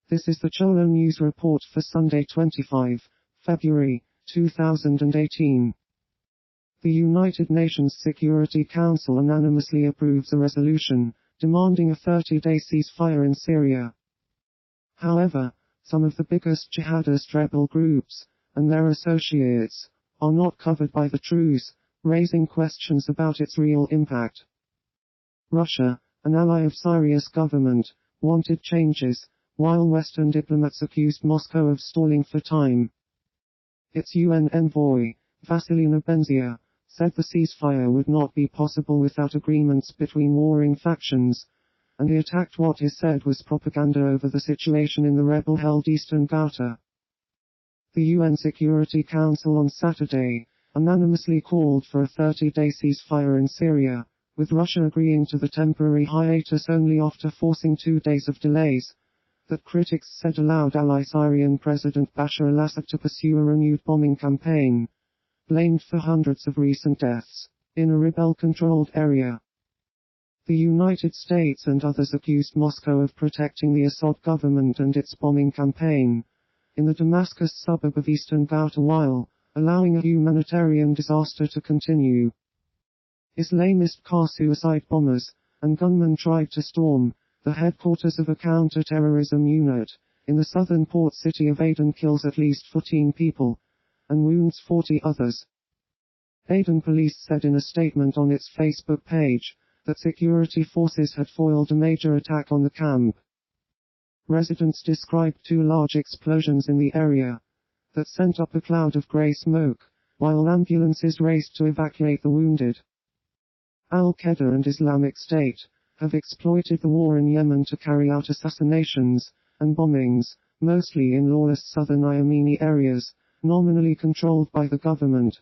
This is the Cholo News Report for Sunday 25 February 2018. The United Nations Security Council unanimously approves a resolution demanding a 30-day ceasefire in Syria. However, some of the biggest jihadist rebel groups, and their associates, are not covered by the truce, raising questions about its real impact. Russia, an ally of Syria's government, wanted changes, while Western diplomats accused Moscow of stalling for time. Its UN envoy, Vasilina Benzia, said the ceasefire would not be possible without agreements between warring factions, and he attacked what he said was propaganda over the situation in the rebel-held Eastern Ghouta. The UN Security Council on Saturday unanimously called for a 30-day ceasefire in Syria, with Russia agreeing to the temporary hiatus only after forcing 2 days of delays that critics said allowed ally Syrian President Bashar al-Assad to pursue a renewed bombing campaign, blamed for hundreds of recent deaths in a rebel-controlled area. The United States and others accused Moscow of protecting the Assad government and its bombing campaign in the Damascus suburb of Eastern Ghouta while allowing a humanitarian disaster to continue. Islamist car-suicide bombers and gunmen tried to storm the headquarters of a counter-terrorism unit in the southern port city of Aden, kills at least 14 people and wounds 40 others. Aden police said in a statement on its Facebook page that security forces had foiled a major attack on the camp. Residents described 2 large explosions in the area that sent up a cloud of grey smoke, while ambulances raced to evacuate the wounded. Al-Qaeda and Islamic State have exploited the war in Yemen to carry out assassinations and bombings, mostly in lawless southern Yemeni areas, nominally controlled by the government.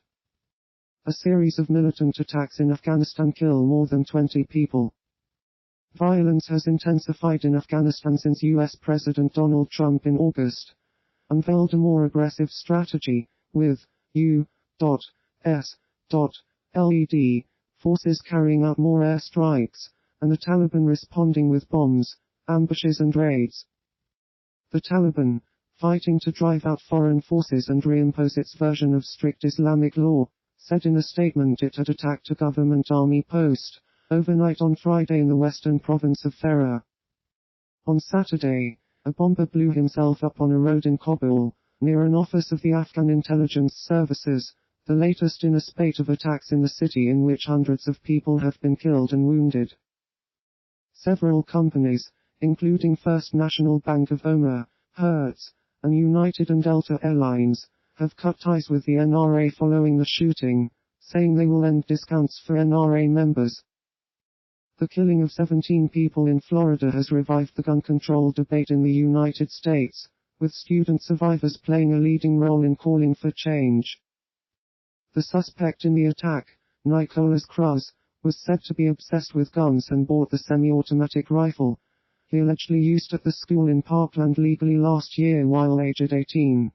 A series of militant attacks in Afghanistan kill more than 20 people. Violence has intensified in Afghanistan since U.S. President Donald Trump in August unveiled a more aggressive strategy, with U.S. LED forces carrying out more airstrikes, and the Taliban responding with bombs, ambushes and raids. The Taliban, fighting to drive out foreign forces and reimpose its version of strict Islamic law, said in a statement it had attacked a government army post overnight on Friday in the western province of Farah. On Saturday, a bomber blew himself up on a road in Kabul, near an office of the Afghan intelligence services, the latest in a spate of attacks in the city in which hundreds of people have been killed and wounded. Several companies, including First National Bank of Oman, Hertz, and United and Delta Airlines, have cut ties with the NRA following the shooting, saying they will end discounts for NRA members. The killing of 17 people in Florida has revived the gun control debate in the United States, with student survivors playing a leading role in calling for change. The suspect in the attack, Nicholas Cruz, was said to be obsessed with guns and bought the semi-automatic rifle he allegedly used at the school in Parkland legally last year while aged 18.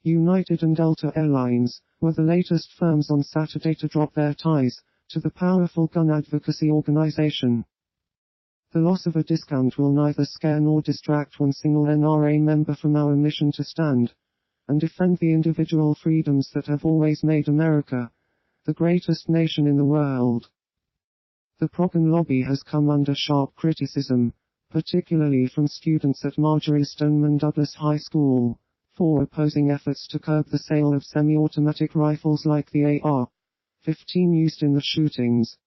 United and Delta Airlines were the latest firms on Saturday to drop their ties to the powerful gun advocacy organization. The loss of a discount will neither scare nor distract one single NRA member from our mission to stand and defend the individual freedoms that have always made America the greatest nation in the world. The pro-gun lobby has come under sharp criticism, particularly from students at Marjorie Stoneman Douglas High School, for opposing efforts to curb the sale of semi-automatic rifles like the AR-15 used in the shootings.